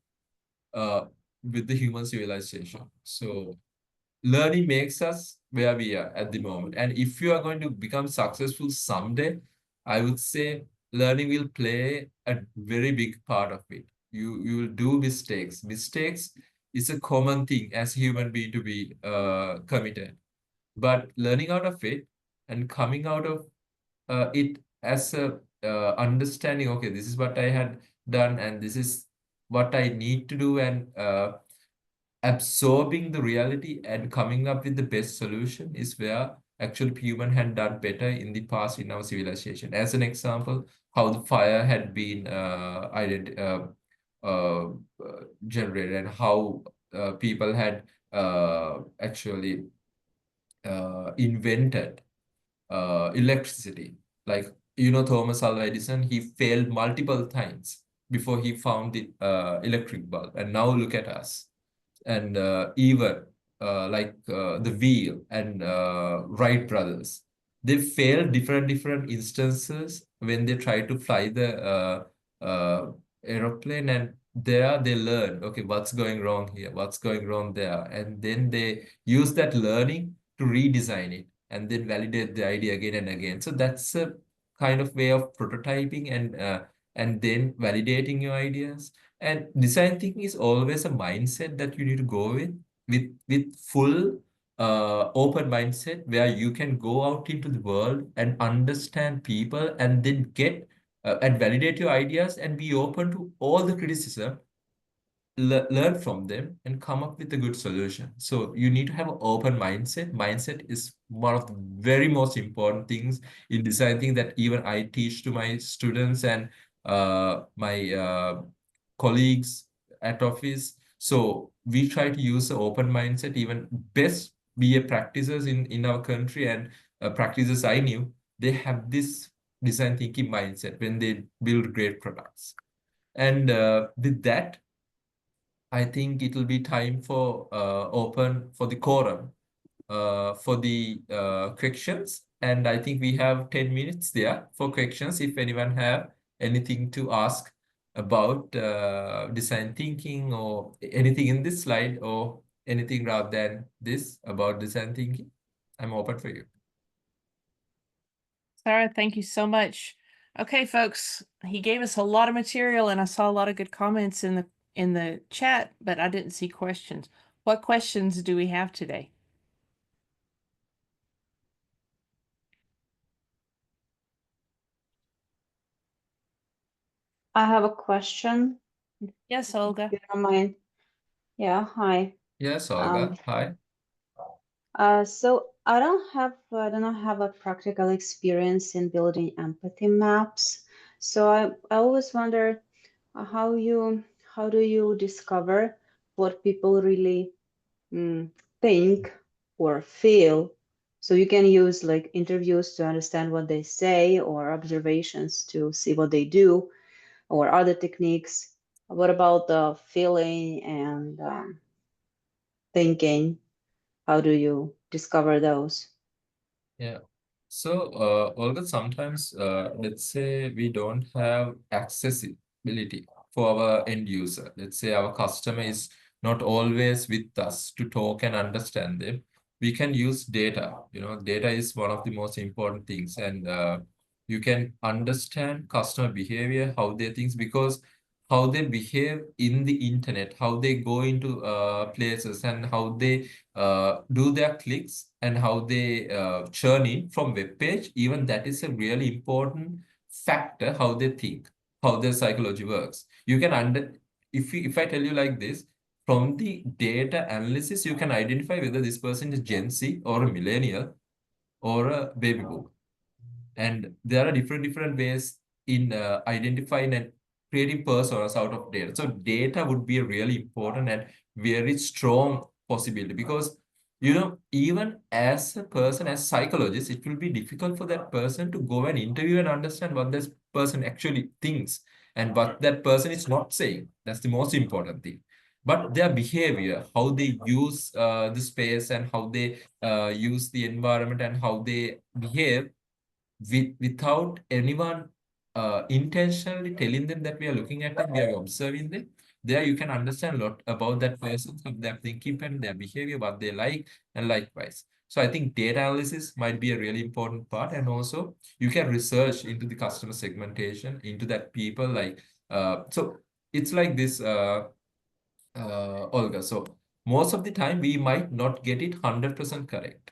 uh, with the human civilization. So learning makes us where we are at the moment. And if you are going to become successful someday, I would say learning will play a very big part of it. You will do mistakes. Mistakes is a common thing as a human being to be committed. But learning out of it and coming out of it as a understanding, okay, this is what I had done and this is what I need to do, and absorbing the reality and coming up with the best solution is where actually human had done better in the past in our civilization. As an example, how the fire had been uh, generated and how people had actually invented electricity. Like, Thomas Alva Edison, he failed multiple times before he found the electric bulb. And now look at us. And even the Wheel and Wright brothers, they failed different instances when they try to fly the aeroplane, and there they learn, okay, what's going wrong here, what's going wrong there, and then they use that learning to redesign it and then validate the idea again and again. So that's a kind of way of prototyping and then validating your ideas. And design thinking is always a mindset that you need to go with full open mindset, where you can go out into the world and understand people and then get and validate your ideas and be open to all the criticism, learn from them and come up with a good solution. So you need to have an open mindset. Mindset is one of the very most important things in design thinking that even I teach to my students and my colleagues at office. So we try to use the open mindset. Even best BA practices in our country and practices I knew, they have this design thinking mindset when they build great products. And with that, I think it will be time for open for the quorum for the questions. And I think we have 10 minutes there for questions. If anyone have anything to ask about design thinking or anything in this slide or anything rather than this about design thinking, I'm open for you. Sarah, thank you so much. Okay, folks, he gave us a lot of material and I saw a lot of good comments in the chat, but I didn't see questions. What questions do we have today? I have a question. Yes, Olga. If you don't mind. Yeah, hi. Yes, Um, Olga. Hi. so I don't have a practical experience in building empathy maps. So I always wonder how how do you discover what people really mm, think or feel? So you can use like interviews to understand what they say or observations to see what they do or other techniques. What about the feeling and thinking? How do you discover those? Yeah. So, Olga, sometimes, let's say we don't have accessibility for our end user. Let's say our customer is not always with us to talk and understand them. We can use data. Data is one of the most important things, and you can understand customer behavior, how they think, because how they behave in the internet, how they go into places, and how they do their clicks and how they churn in from web page. Even that is a really important factor, how they think, how their psychology works. You can if I tell you like this, from the data analysis, you can identify whether this person is Gen Z or a millennial or a baby boomer. And there are different ways in identifying and creating personas out of data. So data would be a really important and very strong possibility, because even as a person, as psychologist, it will be difficult for that person to go and interview and understand what this person actually thinks and what that person is not saying. That's the most important thing. But their behavior, how they use the space, and how they use the environment, and how they behave without anyone intentionally telling them that we are looking at them, we are observing them. There you can understand a lot about that person, so their thinking pattern, their behavior, what they like, and likewise. So I think data analysis might be a really important part, and also you can research into the customer segmentation, into that people like so it's like this, Olga. So most of the time we might not get it 100% correct.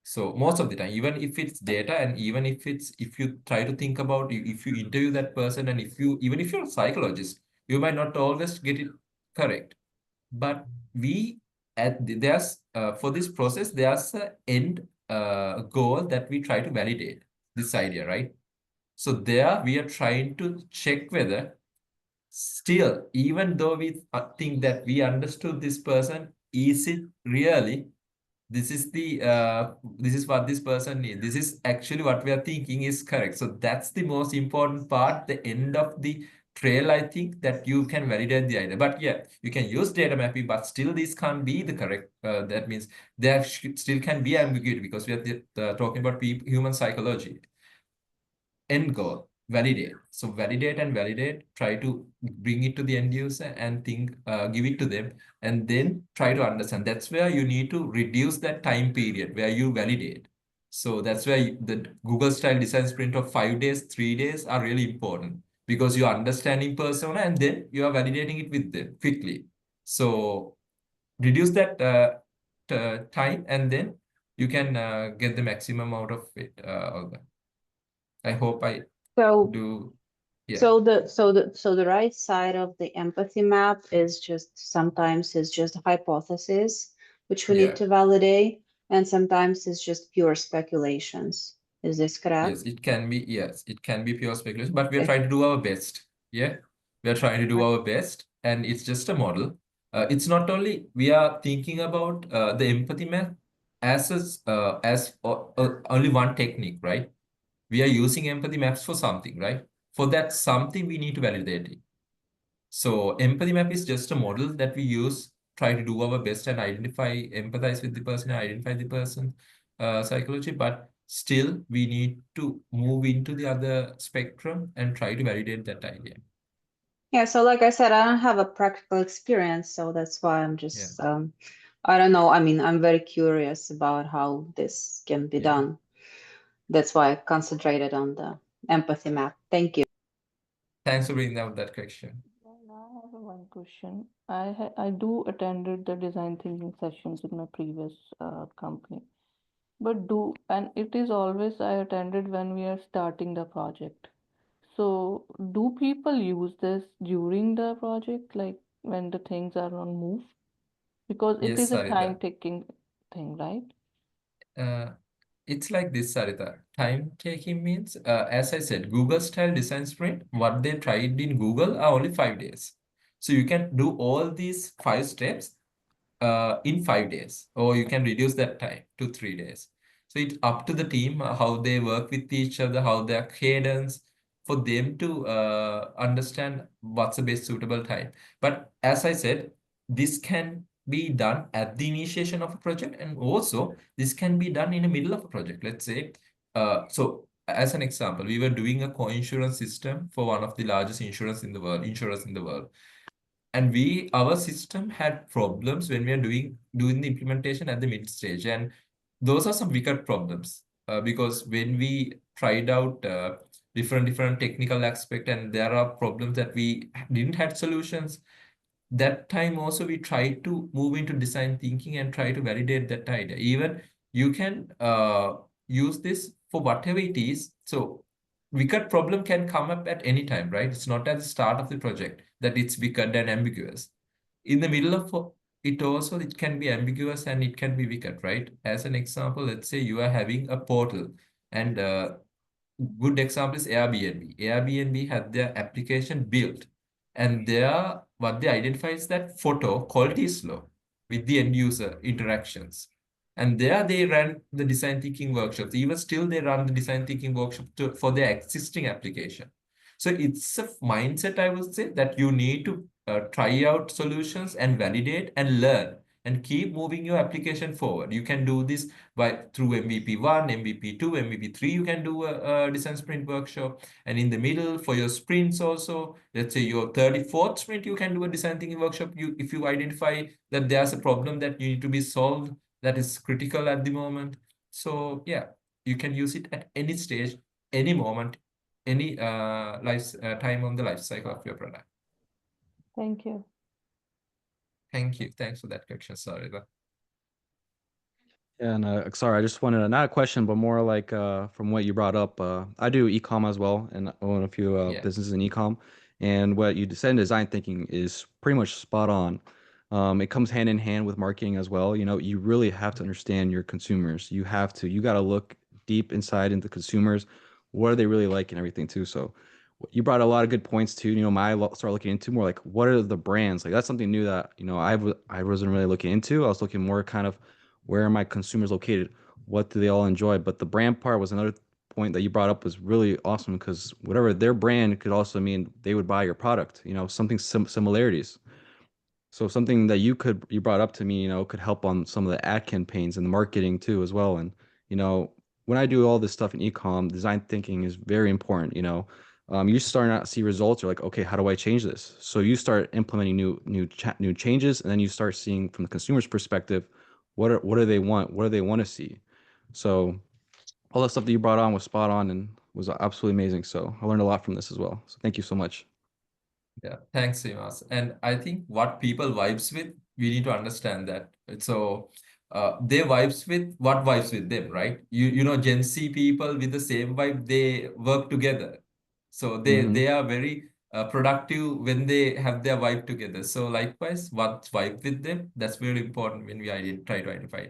So most of the time, even if it's data, and even if you try to think about, if you interview that person, and even if you're a psychologist, you might not always get it correct. But there's for this process, there's a end goal that we try to validate this idea, right? So there we are trying to check whether, still, even though we think that we understood this person, is it really, this is what this person needs, this is actually what we are thinking is correct. So that's the most important part, the end of the trail, I think, that you can validate the idea. But yeah, you can use data mapping, but still this can't be the correct, that means there still can be ambiguity, because we are talking about people, human psychology. End goal, validate. So validate and validate, try to bring it to the end user and think, give it to them, and then try to understand. That's where you need to reduce that time period where you validate. So that's where the Google style design sprint of 5 days, 3 days are really important, because you're understanding persona and then you are validating it with them quickly. So reduce that time, and then you can get the maximum out of it. Olga. I hope I So do. Yeah, so the right side of the empathy map is just sometimes it's just a hypothesis which we need yeah, to validate, and sometimes it's just pure speculations. Is this yes, correct? it can be. Yes, it can be pure speculation, but we are Okay. trying to do our best. Yeah, we are trying to do Right. our best, and it's just a model. It's not only we are thinking about the empathy map as only one technique, right? We are using empathy maps for something, right? For that something, we need to validate it. So empathy map is just a model that we use, try to do our best and empathize with the person, and identify the person psychology, but still we need to move into the other spectrum and try to validate that idea. Yeah, so like I said, I don't have a practical experience, so that's why I'm Yeah, just I don't know. I mean, I'm very curious about how this can be yeah. done. That's why I concentrated on the empathy map. Thank you. Thanks for bringing out that question. Well, I have one question. I do attended the design thinking sessions with my previous company, but it is always I attended when we are starting the project. So do people use this during the project, like when the things are on move? Because it Yes, is a Sarita. time-taking thing, right? Uh, it's like this, Sarita. Time taking means, as I said, Google style design sprint, what they tried in Google are only 5 days. So you can do all these 5 steps in 5 days, or you can reduce that time to 3 days. So it's up to the team how they work with each other, how their cadence, for them to understand what's the best suitable time. But as I said, this can be done at the initiation of a project, and also this can be done in the middle of a project. Let's say, so as an example, we were doing a co-insurance system for one of the largest insurers in the world, and our system had problems when we are doing the implementation at the mid stage, and those are some wicked problems, because when we tried out different technical aspect, and there are problems that we didn't have solutions. That time also we try to move into design thinking and try to validate that idea. Even you can use this for whatever it is. So wicked problem can come up at any time, right? It's not at the start of the project that it's wicked and ambiguous. In the middle of it also, it can be ambiguous and it can be wicked, right? As an example, let's say you are having a portal, and good example is Airbnb. Airbnb had their application built, and there what they identify is that photo quality is low with the end user interactions. And there they ran the design thinking workshops. Even still, they run the design thinking workshop for their existing application. So it's a mindset, I would say, that you need to try out solutions and validate and learn and keep moving your application forward. You can do this through MVP 1, MVP 2, MVP 3. You can do a design sprint workshop. And in the middle, for your sprints also, let's say your 34th sprint, you can do a design thinking workshop. If you identify that there's a problem that you need to be solved, that is critical at the moment. So yeah, you can use it at any stage, any moment, any time on the life cycle of your product. Thank you. Thank you. Thanks for that question, Sarita. Yeah, and Eksara, I just wanted not a question, but more like from what you brought up. I do e-com as well, and I own a few Yeah. businesses in e-com. And what you said in design thinking is pretty much spot on. It comes hand in hand with marketing as well. You know, you really have to understand your consumers. You got to look deep inside into consumers. What are they really like and everything too. So you brought a lot of good points too. You know, start looking into more like what are the brands? Like that's something new that, you know, I wasn't really looking into. I was looking more kind of where are my consumers located? What do they all enjoy? But the brand part was another point that you brought up was really awesome because whatever their brand could also mean they would buy your product, you know, something similarities. So something that you brought up to me, you know, could help on some of the ad campaigns and the marketing too as well. And, you know, when I do all this stuff in e-com, design thinking is very important, you know. You start not see results, you're like, okay, how do I change this? So you start implementing new changes, and then you start seeing from the consumer's perspective, what do they want? What do they want to see? So all the stuff that you brought on was spot on and was absolutely amazing. So I learned a lot from this as well. So thank you so much. Yeah, thanks, Simas. And I think what people vibes with, we need to understand that. So they vibes with what vibes with them, right? You know, Gen Z people with the same vibe, they work together. So they are very productive when they have their vibe together. So likewise, what vibe with them, that's very important when we try to identify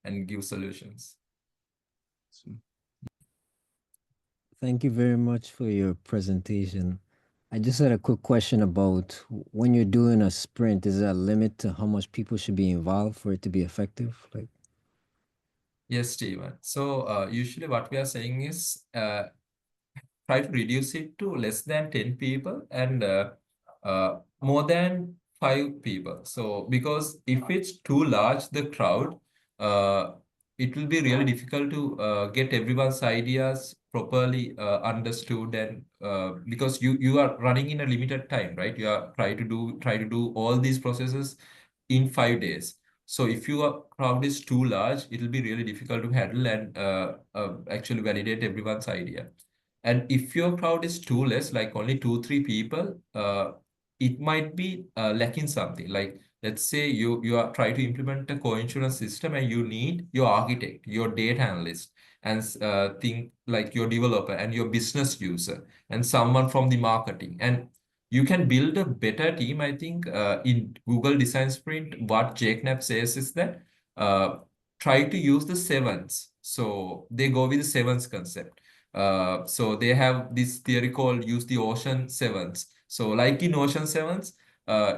and give solutions. Thank you very much for your presentation. I just had a quick question about when you're doing a sprint, is there a limit to how much people should be involved for it to be effective? Like, Yes, Steven. So usually what we are saying is try to reduce it to less than 10 people and more than 5 people. So because if it's too large, the crowd, it will be really difficult to get everyone's ideas properly understood, and because you are running in a limited time, right? You are try to do all these processes in 5 days. So if your crowd is too large, it will be really difficult to handle and actually validate everyone's idea. And if your crowd is too less, like only 2, 3 people, it might be lacking something. Like let's say you are trying to implement a co-insurance system, and you need your architect, your data analyst, and think like your developer and your business user and someone from the marketing. And you can build a better team. I think in Google Design Sprint, what Jake Knapp says is that try to use the sevens. So they go with the sevens concept. So they have this theory called use the ocean sevens. So like in ocean sevens,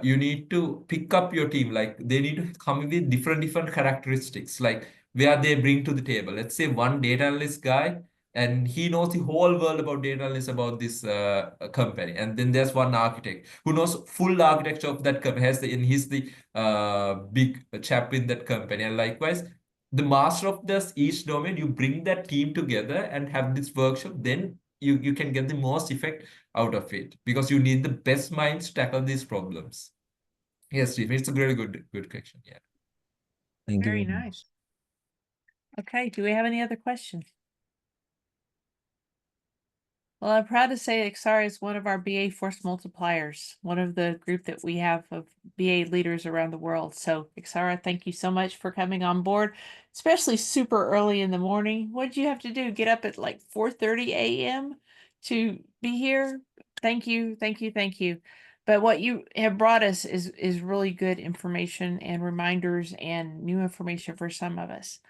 you need to pick up your team. Like they need to come with different characteristics, like where they bring to the table. Let's say one data analyst guy, and he knows the whole world about data analysis about this company. And then there's one architect who knows full architecture of that company, and he's the big chap in that company. And likewise, the master of this each domain, you bring that team together and have this workshop, then you can get the most effect out of it, because you need the best minds to tackle these problems. Yes, Steve, it's a very good question. Yeah. Thank you Very very much. nice. Okay, do we have any other questions? Well, I'm proud to say Eksara is one of our BA force multipliers, one of the group that we have of BA leaders around the world. So Eksara, thank you so much for coming on board, especially super early in the morning. What did you have to do? Get up at like 4:30 a.m. to be here? Thank you, thank you, thank you. But what you have brought us is really good information and reminders and new information for some of us.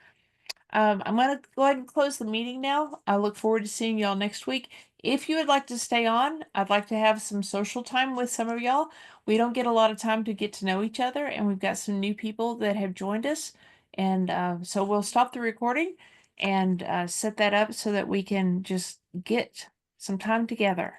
I'm going to go ahead and close the meeting now. I look forward to seeing y'all next week. If you would like to stay on, I'd like to have some social time with some of y'all. We don't get a lot of time to get to know each other, and we've got some new people that have joined us. And so we'll stop the recording and set that up so that we can just get some time together.